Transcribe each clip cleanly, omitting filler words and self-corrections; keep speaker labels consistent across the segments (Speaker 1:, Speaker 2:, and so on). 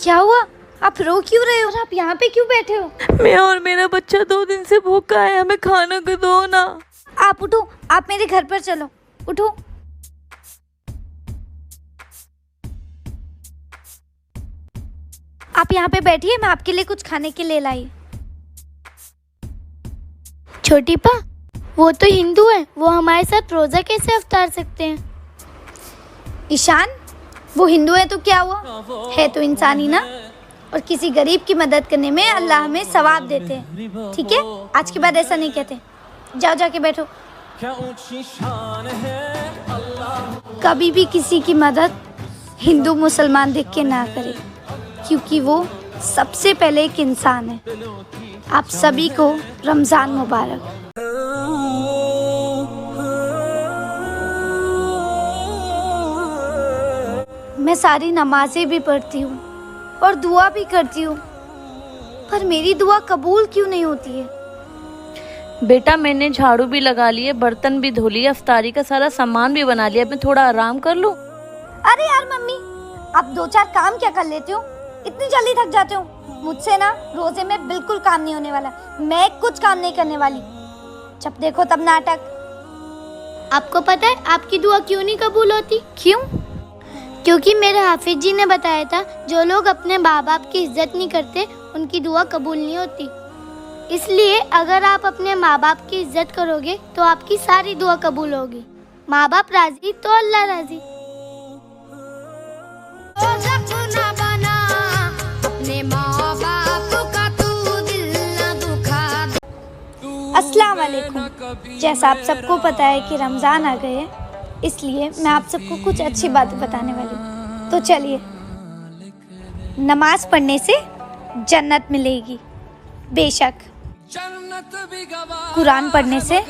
Speaker 1: क्या हुआ? आप रो क्यों रहे हो? और आप यहाँ पे क्यों बैठे हो?
Speaker 2: मैं और मेरा बच्चा 2 दिन से भूखा है, हमें खाना को दो ना।
Speaker 1: आप उठो, आप मेरे घर पर चलो, उठो। आप यहाँ पे बैठिए, मैं आपके लिए कुछ खाने के लिए लाई।
Speaker 3: छोटी पा, वो तो हिंदू है, वो हमारे साथ रोजा कैसे अफ्तार सकते हैं?
Speaker 1: ईशान, वो हिंदू है तो क्या हुआ, है तो इंसान ही ना। और किसी गरीब की मदद करने में अल्लाह हमें सवाब देते हैं, ठीक है? आज के बाद ऐसा नहीं कहते। जाओ जाके बैठो। कभी भी किसी की मदद हिंदू मुसलमान देख के ना करे, क्योंकि वो सबसे पहले एक इंसान है। आप सभी को रमज़ान मुबारक। मैं सारी नमाजें भी पढ़ती हूँ और दुआ भी करती हूँ, पर मेरी दुआ कबूल क्यों नहीं होती है?
Speaker 2: बेटा, मैंने झाड़ू भी लगा लिए, बर्तन भी धो लिए, अफ्तारी का सारा सामान भी बना लिया। मैं थोड़ा आराम कर लूँ?
Speaker 1: अरे यार मम्मी, आप 2-4 काम क्या कर लेते हो? इतनी जल्दी थक जाते हो? मुझसे ना रोजे में बिल्कुल काम नहीं होने वाला। मैं कुछ काम नहीं करने वाली। जब देखो तब नाटक।
Speaker 3: आपको पता है आपकी दुआ क्यों नहीं कबूल होती?
Speaker 1: क्यों?
Speaker 3: क्योंकि मेरे हाफिज जी ने बताया था, जो लोग अपने माँ बाप की इज्जत नहीं करते उनकी दुआ कबूल नहीं होती। इसलिए अगर आप अपने माँ बाप की इज्जत करोगे तो आपकी सारी दुआ कबूल होगी। माँ बाप राजी तो अल्लाह राजी।
Speaker 1: अस्सलाम वालेकुम। जैसा आप सबको पता है कि रमज़ान आ गए हैं, इसलिए मैं आप सबको कुछ अच्छी बातें बताने वाली हूँ। तो चलिए, नमाज पढ़ने से जन्नत मिलेगी, बेशक। कुरान पढ़ने से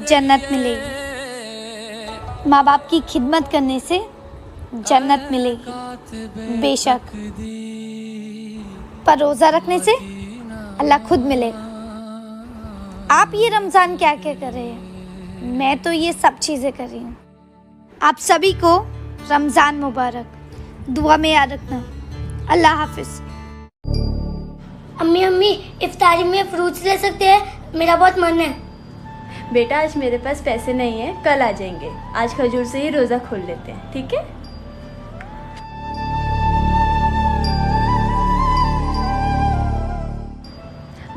Speaker 1: जन्नत मिलेगी। माँ बाप की खिदमत करने से जन्नत मिलेगी, बेशक। पर रोज़ा रखने से अल्लाह खुद मिलेगा। आप ये रमज़ान क्या क्या कर रहे हैं? मैं तो ये सब चीज़ें कर रही हूँ। आप सभी को रमज़ान मुबारक। दुआ में याद रखना। अल्लाह हाफिज़।
Speaker 3: अम्मी, इफ्तारी में फ्रूट्स ले सकते हैं? मेरा बहुत मन है।
Speaker 2: बेटा, आज मेरे पास पैसे नहीं है, कल आ जाएंगे। आज खजूर से ही रोज़ा खोल लेते हैं, ठीक है?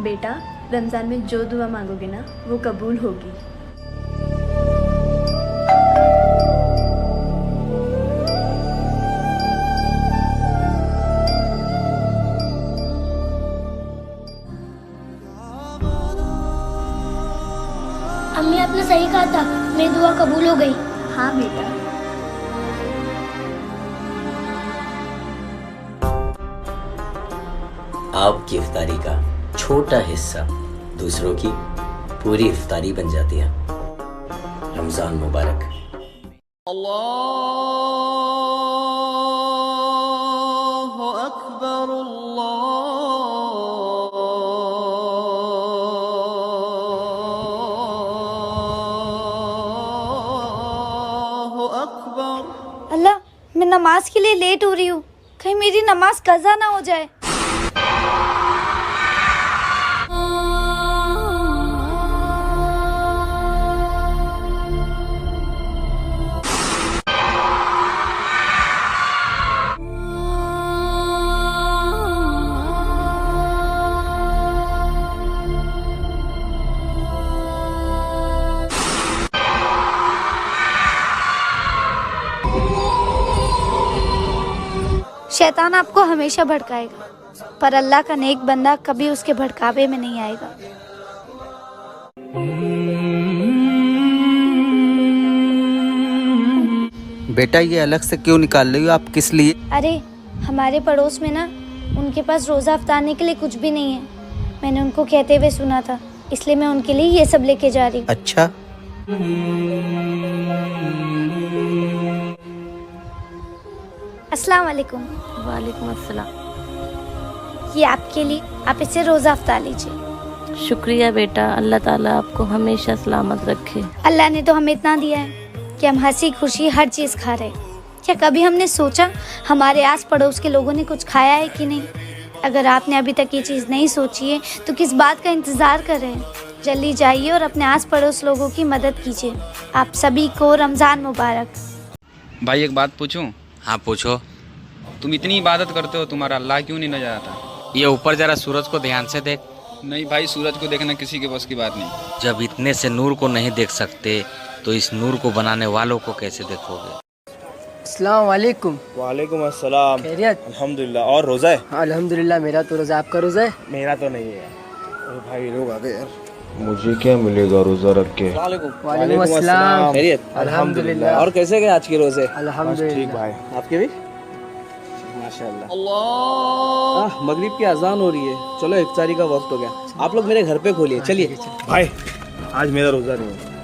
Speaker 2: बेटा, रमज़ान में जो दुआ मांगोगे ना वो कबूल होगी।
Speaker 3: अम्मी, आपने सही कहा था, मेरी दुआ कबूल हो गई।
Speaker 2: हाँ बेटा।
Speaker 4: आपकी इफ्तारी का छोटा हिस्सा दूसरों की पूरी इफ्तारी बन जाती है। रमज़ान मुबारक।
Speaker 5: अल्लाहु अकबर, अल्लाहु अकबर।
Speaker 1: अल्लाह, मैं नमाज के लिए लेट हो रही हूँ। कहीं मेरी नमाज कज़ा ना हो जाए। शैतान आपको हमेशा भड़काएगा, पर अल्लाह का नेक बंदा कभी उसके भड़कावे में नहीं आएगा।
Speaker 6: बेटा, ये अलग से क्यों निकाल रही हो आप? किस लिए?
Speaker 1: अरे, हमारे पड़ोस में ना, उनके पास रोज़ा अफ्तारने के लिए कुछ भी नहीं है। मैंने उनको कहते हुए सुना था, इसलिए मैं उनके लिए ये सब लेके जा रही हूँ।
Speaker 6: अच्छा।
Speaker 1: अस्सलाम वालेकुम।
Speaker 2: वालेकुम अस्सलाम।
Speaker 1: ये आपके लिए, आप इससे रोज़ा अफ्तार लीजिए।
Speaker 2: शुक्रिया बेटा, अल्लाह ताला आपको हमेशा सलामत रखे।
Speaker 1: अल्लाह ने तो हमें इतना दिया है कि हम हंसी खुशी हर चीज़ खा रहे हैं। क्या कभी हमने सोचा हमारे आस पड़ोस के लोगों ने कुछ खाया है कि नहीं? अगर आपने अभी तक ये चीज़ नहीं सोची है तो किस बात का इंतज़ार कर रहे हैं? जल्दी जाइए और अपने आस पड़ोस लोगों की मदद कीजिए। आप सभी को रमज़ान मुबारक।
Speaker 7: भाई एक बात पूछूं?
Speaker 8: हाँ पूछो।
Speaker 7: तुम इतनी इबादत करते हो, तुम्हारा अल्लाह क्यों नहीं नजर आता?
Speaker 8: ये ऊपर जरा सूरज को ध्यान से देख।
Speaker 7: नहीं भाई, सूरज को देखना किसी के बस की बात नहीं।
Speaker 8: जब इतने से नूर को नहीं देख सकते तो इस नूर को बनाने वालों को कैसे देखोगे?
Speaker 9: अस्सलाम वालेकुम।
Speaker 10: वालेकुम अस्सलाम।
Speaker 9: खैरियत?
Speaker 10: अल्हम्दुलिल्लाह। और रोज़ा है?
Speaker 9: अल्हम्दुलिल्लाह, मेरा तो रोज़ा। आपका रोज़ा है?
Speaker 10: मेरा तो नहीं है। अरे भाई लोग आ गए यार।
Speaker 11: मुझे क्या मिलेगा रोज़ा रख के?
Speaker 9: वालेकुम अस्सलाम।
Speaker 10: खैरियत?
Speaker 9: अल्हम्दुलिल्लाह।
Speaker 10: और कैसे गए आज के रोज़े?
Speaker 9: अल्हम्दुलिल्लाह।
Speaker 10: ठीक भाई। आपके भी? माशाल्लाह। अल्लाह। मगरिब की अजान हो रही है, चलो इफ्तारी का वक्त हो गया। आप लोग मेरे घर पे खोलिए, चलिए। भाई आज मेरा रोज़ा नहीं है।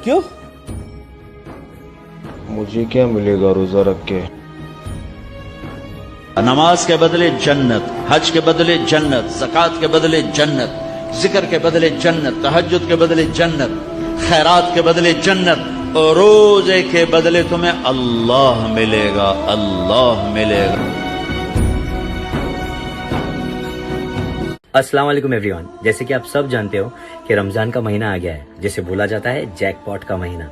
Speaker 10: क्यों?
Speaker 11: मुझे क्या मिलेगा रोज़ा रख के?
Speaker 12: नमाज के बदले जन्नत, हज के बदले जन्नत, ज़कात के बदले जन्नत, जिक्र के बदले जन्नत, तहज्जुद के बदले जन्नत, खैरात के बदले जन्नत, और रोजे के बदले तुम्हें अल्लाह मिलेगा, अल्लाह मिलेगा।
Speaker 4: अस्सलाम वालेकुम एवरीवन। जैसे कि आप सब जानते हो कि रमज़ान का महीना आ गया है, जिसे बोला जाता है जैकपॉट का महीना।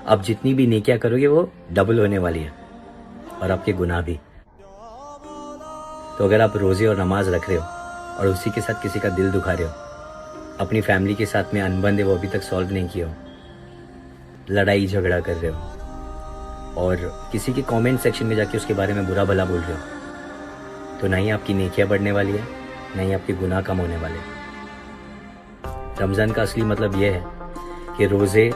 Speaker 4: अब जितनी भी नेकियां करोगे वो डबल होने वाली है, और आपके गुनाह भी। तो अगर आप रोज़े और नमाज रख रहे हो और उसी के साथ किसी का दिल दुखा रहे हो, अपनी फैमिली के साथ में अनबन है वो अभी तक सॉल्व नहीं किया हो, लड़ाई झगड़ा कर रहे हो और किसी के कमेंट सेक्शन में जाके उसके बारे में बुरा भला बोल रहे हो, तो ना ही आपकी नेकियां बढ़ने वाली है, ना ही आपके गुनाह कम होने वाले। रमज़ान का असली मतलब यह है कि रोज़े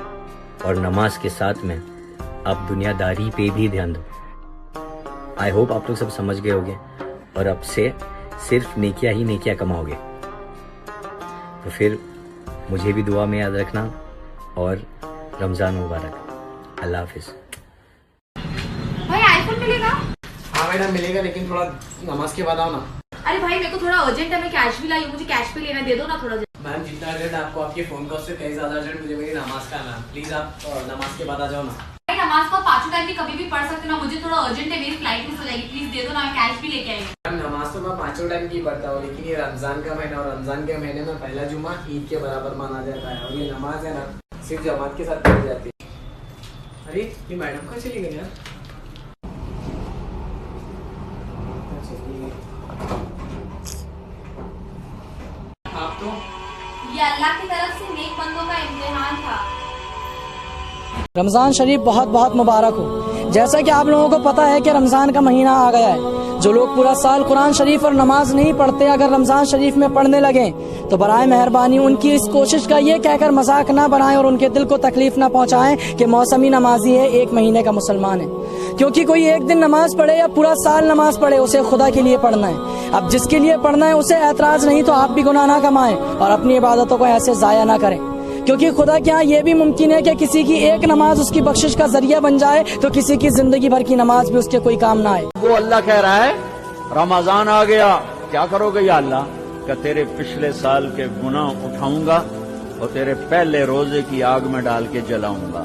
Speaker 4: और नमाज के साथ में आप दुनियादारी पे भी ध्यान दो। आई होप आप लोग सब समझ गए होंगे और अब से सिर्फ नेकियां ही नेकियां कमाओगे। तो फिर मुझे भी दुआ में याद रखना और रमज़ान मुबारक। अल्लाह हाफिज़।
Speaker 13: भाई आईफोन मिलेगा?
Speaker 9: हाँ मैडम मिलेगा, लेकिन थोड़ा नमाज के बाद आओ ना।
Speaker 13: अरे भाई मेरे को थोड़ा अर्जेंट है, मैं कैश भी लाई हूँ, मुझे कैश पे लेना, दे दो ना थोड़ा।
Speaker 9: मैम जितना अर्जेंट आपको आपके फोन कॉल से कहीं ज्यादा अर्जेंट मुझे मेरी नमाज का मैम, प्लीज आप नमाज के बाद आ जाओ ना।
Speaker 13: भाई नमाज को पांचों टाइम भी कभी भी पढ़ सकते हो ना, मुझे थोड़ा अर्जेंट है, मेरी फ्लाइट मिस हो जाएगी, प्लीज दे दो ना, मैं कैश भी लेके आई हूँ।
Speaker 9: मैम नमाज तो मैं पांचों टाइम की पढ़ता हूँ, लेकिन ये रमजान का महीना और रमजान के महीने में पहला जुमा ईद के बराबर माना जाता है, और ये नमाज है ना सिर्फ जमात के साथ पढ़ी जाती है। अरे ये मैडम कहाँ चली गई यार? आप तो
Speaker 13: ये अल्लाह की तरफ से नेक बंदों का इम्तिहान था।
Speaker 9: रमज़ान शरीफ बहुत बहुत मुबारक हो। जैसा कि आप लोगों को पता है कि रमज़ान का महीना आ गया है। जो लोग पूरा साल कुरान शरीफ और नमाज नहीं पढ़ते, अगर रमज़ान शरीफ में पढ़ने लगे तो बराए मेहरबानी उनकी इस कोशिश का ये कहकर मजाक ना बनाएं और उनके दिल को तकलीफ ना पहुंचाएं कि मौसमी नमाजी है, एक महीने का मुसलमान है। क्योंकि कोई एक दिन नमाज पढ़े या पूरा साल नमाज पढ़े, उसे खुदा के लिए पढ़ना है। अब जिसके लिए पढ़ना है उसे ऐतराज नहीं, तो आप भी गुनाह ना कमाएं और अपनी इबादतों को ऐसे ज़ाया ना करें, क्योंकि खुदा के यहाँ ये भी मुमकिन है कि किसी की एक नमाज उसकी बख्शिश का जरिया बन जाए, तो किसी की जिंदगी भर की नमाज भी उसके कोई काम ना आए।
Speaker 12: वो अल्लाह कह रहा है रमजान आ गया, क्या करोगे या अल्लाह? क्या तेरे पिछले साल के गुनाह उठाऊंगा और तेरे पहले रोजे की आग में डाल के जलाऊंगा।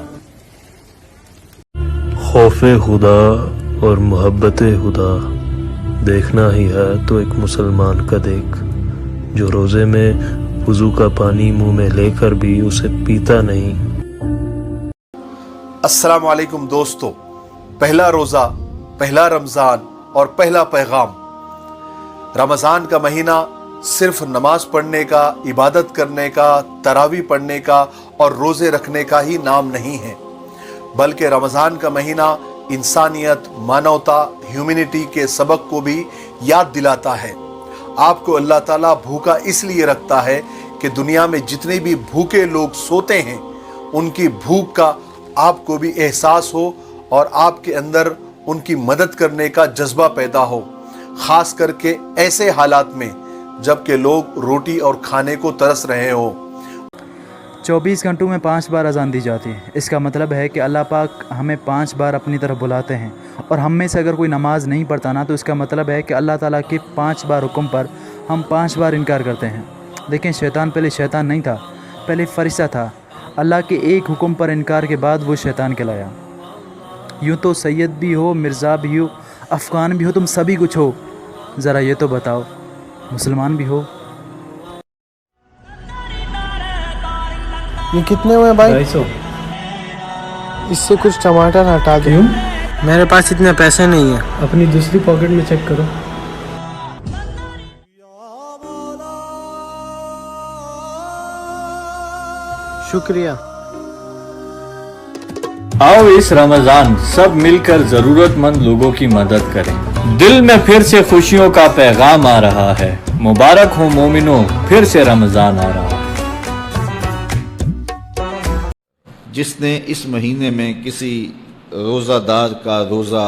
Speaker 11: खौफे खुदा और मोहब्बत खुदा देखना ही है तो एक मुसलमान का देख, जो रोजे में वुजू का पानी मुंह में लेकर भी उसे पीता नहीं।
Speaker 14: अस्सलाम वालेकुम दोस्तों, पहला रोज़ा, पहला रमज़ान और पहला पैगाम। रमज़ान का महीना सिर्फ नमाज पढ़ने का, इबादत करने का, तरावी पढ़ने का और रोज़े रखने का ही नाम नहीं है, बल्कि रमज़ान का महीना इंसानियत, मानवता, ह्यूमैनिटी के सबक को भी याद दिलाता है। आपको अल्लाह ताला भूखा इसलिए रखता है कि दुनिया में जितने भी भूखे लोग सोते हैं उनकी भूख का आपको भी एहसास हो और आपके अंदर उनकी मदद करने का जज्बा पैदा हो, खास करके ऐसे हालात में जबकि लोग रोटी और खाने को तरस रहे हो।
Speaker 15: 24 घंटों में 5 बार अजान दी जाती है। इसका मतलब है कि अल्लाह पाक हमें 5 बार अपनी तरफ बुलाते हैं, और हम में से अगर कोई नमाज नहीं पढ़ता ना, तो इसका मतलब है कि अल्लाह ताला के 5 बार हुक्म पर हम 5 बार इनकार करते हैं। लेकिन शैतान पहले शैतान नहीं था, पहले फरिश्ता था। अल्लाह के एक हुक्म पर इनकार के बाद वो शैतान कहलाया। यूँ तो सैयद भी हो, मिर्ज़ा भी हो, अफ़गान भी हो, तुम सभी कुछ हो। ज़रा ये तो बताओ, मुसलमान भी हो?
Speaker 16: ये कितने हुए भाई?
Speaker 15: 250।
Speaker 16: इससे कुछ टमाटर हटा दो।
Speaker 15: क्यों?
Speaker 16: मेरे पास इतने पैसे नहीं है।
Speaker 15: अपनी दूसरी पॉकेट में चेक करो।
Speaker 16: शुक्रिया।
Speaker 17: आओ इस रमजान सब मिलकर जरूरतमंद लोगों की मदद करें। दिल में फिर से खुशियों का पैगाम आ रहा है। मुबारक हो मोमिनो, फिर से रमजान आ रहा है।
Speaker 12: जिसने इस महीने में किसी रोज़ादार का रोज़ा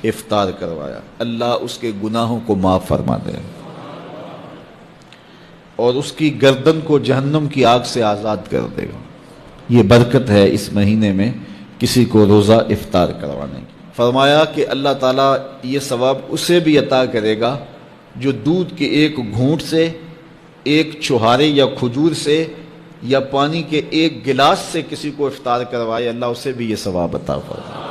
Speaker 12: इफ्तार करवाया, अल्लाह उसके गुनाहों को माफ़ फरमा दे और उसकी गर्दन को जहन्नम की आग से आज़ाद कर देगा। ये बरकत है इस महीने में किसी को रोज़ा इफ्तार करवाने की। फरमाया कि अल्लाह ताला ये सवाब उसे भी अता करेगा जो दूध के एक घूंट से, एक छुहारे या खजूर से या पानी के एक गिलास से किसी को इफ्तार करवाए, अल्लाह उसे भी ये सवाब अता फरमाए।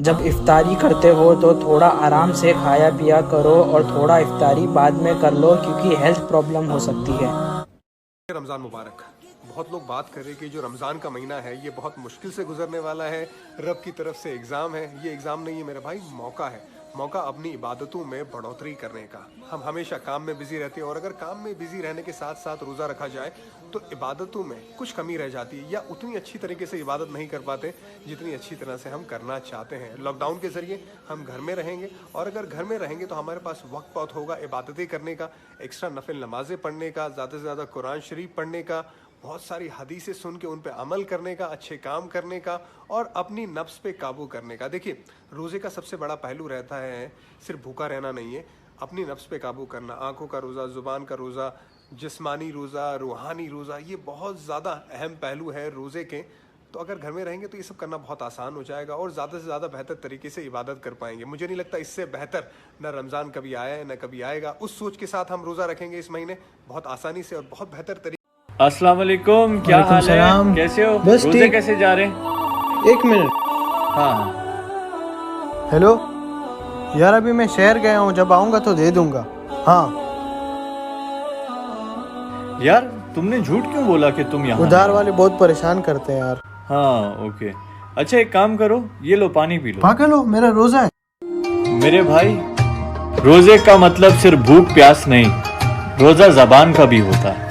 Speaker 9: जब इफ्तारी करते हो तो थोड़ा आराम से खाया पिया करो और थोड़ा इफ्तारी बाद में कर लो, क्योंकि हेल्थ प्रॉब्लम हो सकती है।
Speaker 18: रमज़ान मुबारक। बहुत लोग बात कर रहे हैं कि जो रमज़ान का महीना है ये बहुत मुश्किल से गुजरने वाला है, रब की तरफ से एग्ज़ाम है। ये एग्ज़ाम नहीं है मेरे भाई, मौका है। मौका अपनी इबादतों में बढ़ोतरी करने का। हम हमेशा काम में बिजी रहते हैं और अगर काम में बिजी रहने के साथ साथ रोज़ा रखा जाए तो इबादतों में कुछ कमी रह जाती है या उतनी अच्छी तरीके से इबादत नहीं कर पाते जितनी अच्छी तरह से हम करना चाहते हैं। लॉकडाउन के ज़रिए हम घर में रहेंगे और अगर घर में रहेंगे तो हमारे पास वक्त बहुत होगा इबादतें करने का, एक्स्ट्रा नफिल नमाज़ें पढ़ने का, ज़्यादा से ज़्यादा कुरान शरीफ पढ़ने का, बहुत सारी हदीसें सुन के उन पे अमल करने का, अच्छे काम करने का और अपनी नफ्स पे काबू करने का। देखिए, रोज़े का सबसे बड़ा पहलू रहता है सिर्फ भूखा रहना नहीं है, अपनी नफ्स पे काबू करना। आंखों का रोज़ा, ज़ुबान का रोज़ा, जिस्मानी रोज़ा, रूहानी रोज़ा, ये बहुत ज़्यादा अहम पहलू है रोज़े के। तो अगर घर में रहेंगे तो ये सब करना बहुत आसान हो जाएगा और ज़्यादा से ज़्यादा बेहतर तरीके से इबादत कर पाएंगे। मुझे नहीं लगता इससे बेहतर न रमज़ान कभी आया है न कभी आएगा। उस सोच के साथ हम रोज़ा रखेंगे इस महीने बहुत आसानी से और बहुत बेहतर तरीके।
Speaker 17: अस्सलाम वालेकुम, क्या हाल है, कैसे हो?
Speaker 16: बस
Speaker 17: रोजे
Speaker 16: ठीक।
Speaker 17: कैसे जा रहे हैं?
Speaker 16: 1 मिनट।
Speaker 17: हाँ।
Speaker 16: हेलो यार, अभी मैं शहर गया हूँ, जब आऊँगा तो दे दूँगा। हाँ
Speaker 17: यार, तुमने झूठ क्यों बोला कि तुम यहाँ?
Speaker 16: उधार वाले बहुत परेशान करते हैं यार।
Speaker 17: हाँ ओके, अच्छा एक काम करो, ये लो पानी पी लो।
Speaker 16: पागल हो, मेरा रोज़ा है।
Speaker 17: मेरे भाई, रोजे का मतलब सिर्फ भूख प्यास नहीं, रोजा जबान का भी होता है।